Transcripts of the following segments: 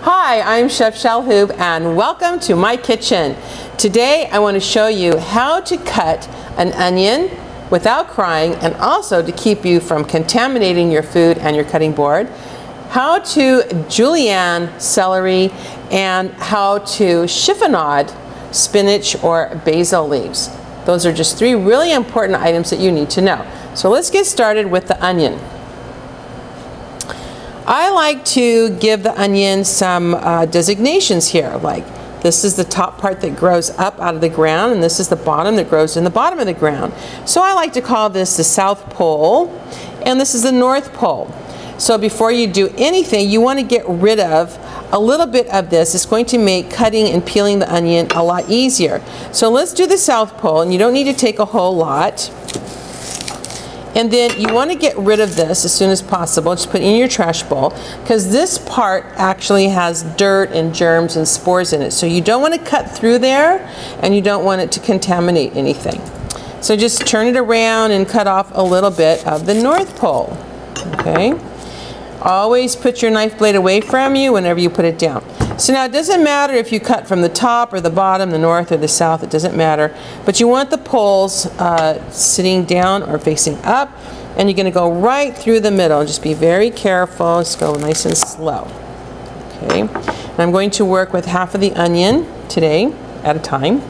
Hi, I'm Chef Shalhoub and welcome to my kitchen. Today I want to show you how to cut an onion without crying and also to keep you from contaminating your food and your cutting board, how to julienne celery, and how to chiffonade spinach or basil leaves. Those are just three really important items that you need to know. So let's get started with the onion. I like to give the onion some designations here, like this is the top part that grows up out of the ground and this is the bottom that grows in the bottom of the ground. So I like to call this the South Pole and this is the North Pole. So before you do anything, you want to get rid of a little bit of this. It's going to make cutting and peeling the onion a lot easier. So let's do the South Pole, and you don't need to take a whole lot. And then you want to get rid of this as soon as possible. Just put it in your trash bowl because this part actually has dirt and germs and spores in it. So you don't want to cut through there and you don't want it to contaminate anything. So just turn it around and cut off a little bit of the North Pole. Okay. Always put your knife blade away from you whenever you put it down. So now it doesn't matter if you cut from the top or the bottom, the north or the south, it doesn't matter. But you want the poles sitting down or facing up, and you're gonna go right through the middle. Just be very careful, just go nice and slow. Okay, and I'm going to work with half of the onion today at a time.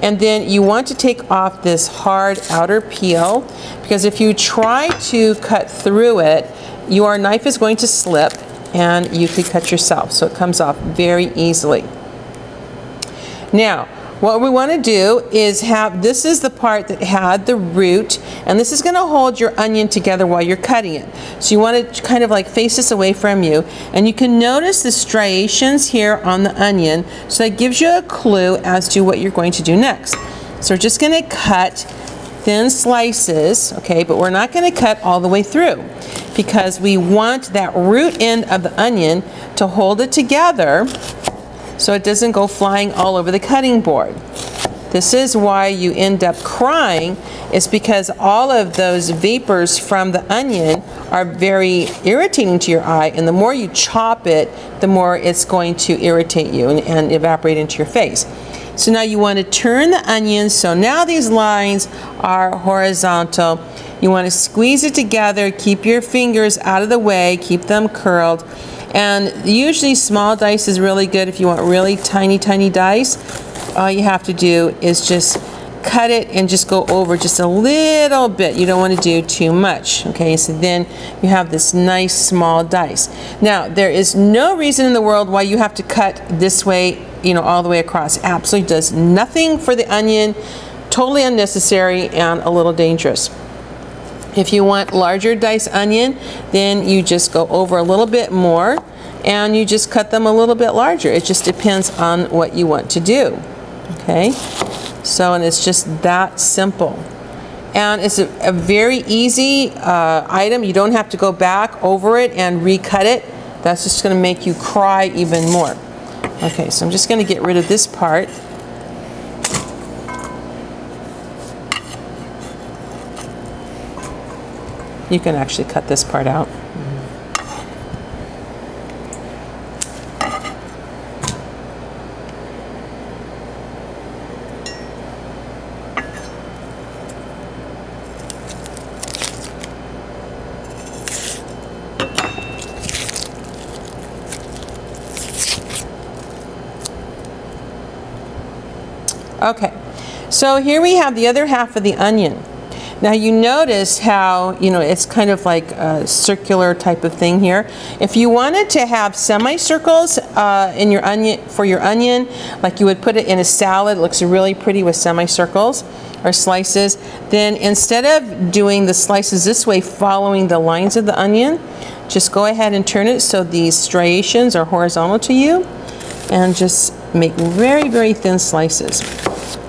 And then you want to take off this hard outer peel, because if you try to cut through it, your knife is going to slip and you could cut yourself, so it comes off very easily. Now, what we want to do is this is the part that had the root, and this is going to hold your onion together while you're cutting it. So you want to kind of like face this away from you, and you can notice the striations here on the onion, so that gives you a clue as to what you're going to do next. So we're just going to cut thin slices, okay, but we're not going to cut all the way through because we want that root end of the onion to hold it together so it doesn't go flying all over the cutting board. This is why you end up crying, is because all of those vapors from the onion are very irritating to your eye, and the more you chop it, the more it's going to irritate you and evaporate into your face. So now you want to turn the onion, so now these lines are horizontal. You want to squeeze it together, keep your fingers out of the way, keep them curled. And usually small dice is really good. If you want really tiny, tiny dice, all you have to do is just cut it and just go over just a little bit. You don't want to do too much, okay? So then you have this nice small dice. Now, there is no reason in the world why you have to cut this way, you know, all the way across. Absolutely does nothing for the onion, totally unnecessary and a little dangerous. If you want larger dice onion, then you just go over a little bit more and you just cut them a little bit larger. It just depends on what you want to do, okay? So, and it's just that simple. And it's a very easy item. You don't have to go back over it and recut it. That's just gonna make you cry even more. Okay, so I'm just gonna get rid of this part. You can actually cut this part out. Okay, so here we have the other half of the onion. Now you notice how, you know, it's kind of like a circular type of thing here. If you wanted to have semicircles in your onion, for your onion, like you would put it in a salad, it looks really pretty with semicircles or slices, then instead of doing the slices this way, following the lines of the onion, just go ahead and turn it so these striations are horizontal to you and just make very, very thin slices.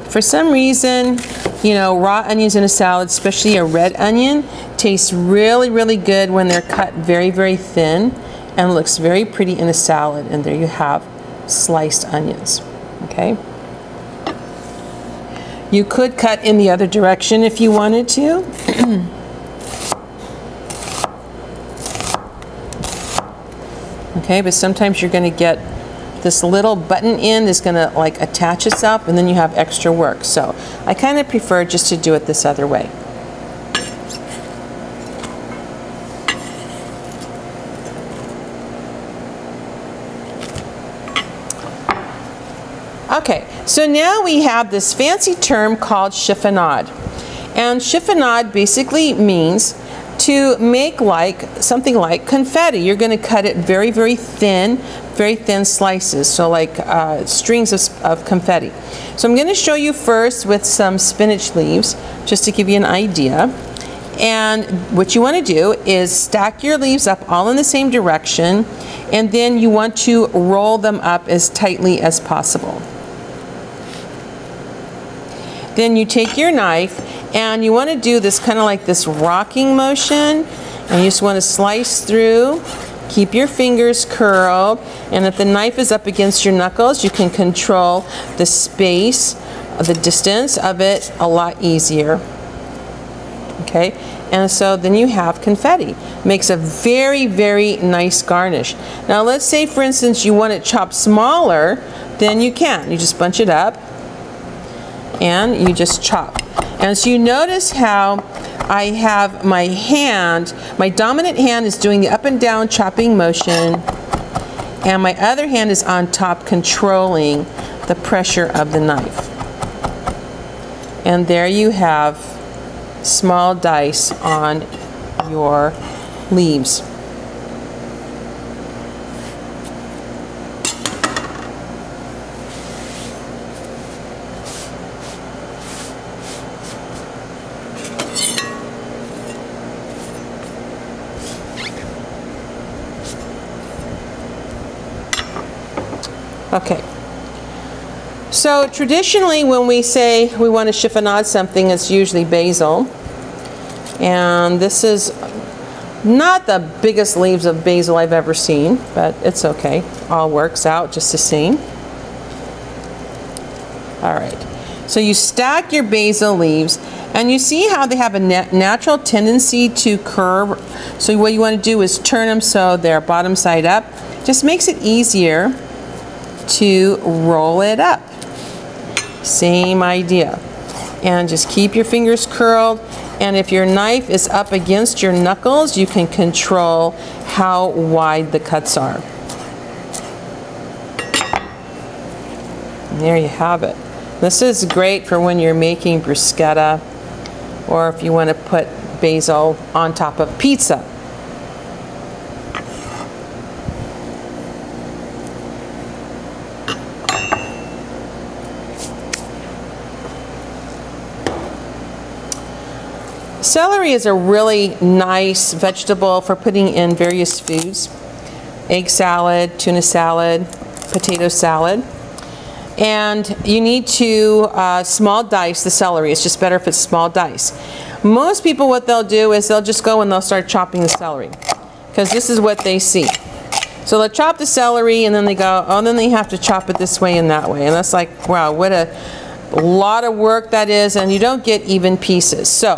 For some reason, you know, raw onions in a salad, especially a red onion, tastes really, really good when they're cut very, very thin and looks very pretty in a salad. And there you have sliced onions, okay? You could cut in the other direction if you wanted to. Okay, but sometimes you're going to get this little button end is going to like attach itself, and then you have extra work. So I kind of prefer just to do it this other way. Okay, so now we have this fancy term called chiffonade. And chiffonade basically means to make like something like confetti. You're going to cut it very, very thin slices, so like strings of confetti. So I'm going to show you first with some spinach leaves, just to give you an idea. And what you want to do is stack your leaves up all in the same direction, and then you want to roll them up as tightly as possible. Then you take your knife and you want to do this kind of like this rocking motion, and you just want to slice through. Keep your fingers curled, and if the knife is up against your knuckles, you can control the space, the distance of it a lot easier. Okay, and so then you have confetti. Makes a very, very nice garnish. Now let's say, for instance, you want it chopped smaller, then you can. You just bunch it up and you just chop. And so you notice how I have my hand, my dominant hand is doing the up and down chopping motion, and my other hand is on top controlling the pressure of the knife. And there you have small dice on your leaves. Okay, so traditionally when we say we want to chiffonade something, it's usually basil. And this is not the biggest leaves of basil I've ever seen, but it's okay. All works out just the same. All right, so you stack your basil leaves, and you see how they have a natural tendency to curve. So what you want to do is turn them so they're bottom side up. Just makes it easier to roll it up. Same idea. And just keep your fingers curled, and if your knife is up against your knuckles, you can control how wide the cuts are. And there you have it. This is great for when you're making bruschetta, or if you want to put basil on top of pizza. Celery is a really nice vegetable for putting in various foods. Egg salad, tuna salad, potato salad. And you need to small dice the celery. It's just better if it's small dice. Most people, what they'll do is they'll just go and they'll start chopping the celery, because this is what they see. So they'll chop the celery and then they go, oh, then they have to chop it this way and that way. And that's like, wow, what a lot of work that is, and you don't get even pieces. So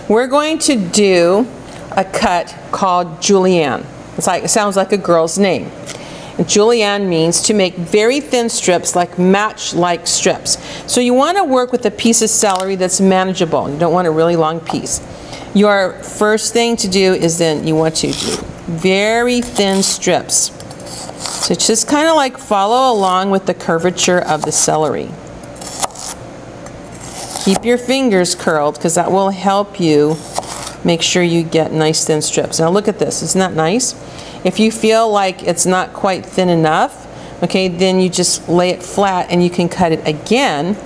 we're going to do a cut called julienne. It sounds like a girl's name. And julienne means to make very thin strips, like match-like strips. So you want to work with a piece of celery that's manageable. You don't want a really long piece. Your first thing to do is then you want to do very thin strips. So just kind of like follow along with the curvature of the celery. Keep your fingers curled, because that will help you make sure you get nice thin strips. Now look at this, isn't that nice? If you feel like it's not quite thin enough, okay, then you just lay it flat and you can cut it again,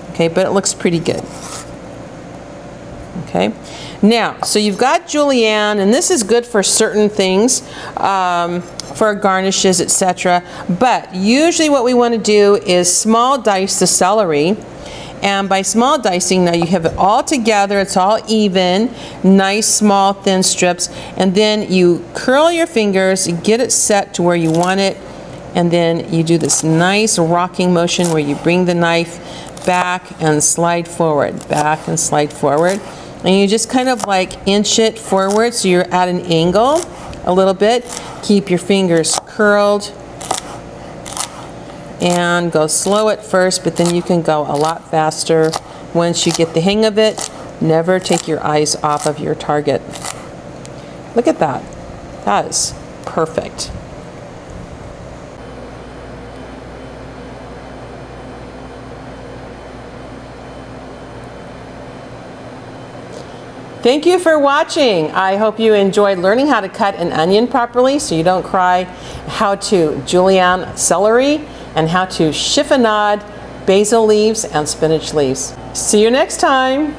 okay, but it looks pretty good. Okay, now, so you've got julienne, and this is good for certain things, for garnishes, etc. But usually what we want to do is small dice the celery. And by small dicing, now you have it all together, it's all even, nice small thin strips, and then you curl your fingers, you get it set to where you want it, and then you do this nice rocking motion where you bring the knife back and slide forward, and you just kind of like inch it forward so you're at an angle a little bit. Keep your fingers curled and go slow at first, but then you can go a lot faster once you get the hang of it. Never take your eyes off of your target. Look at that. That is perfect. Thank you for watching. I hope you enjoyed learning how to cut an onion properly so you don't cry, how to julienne celery, and how to chiffonade basil leaves and spinach leaves. See you next time.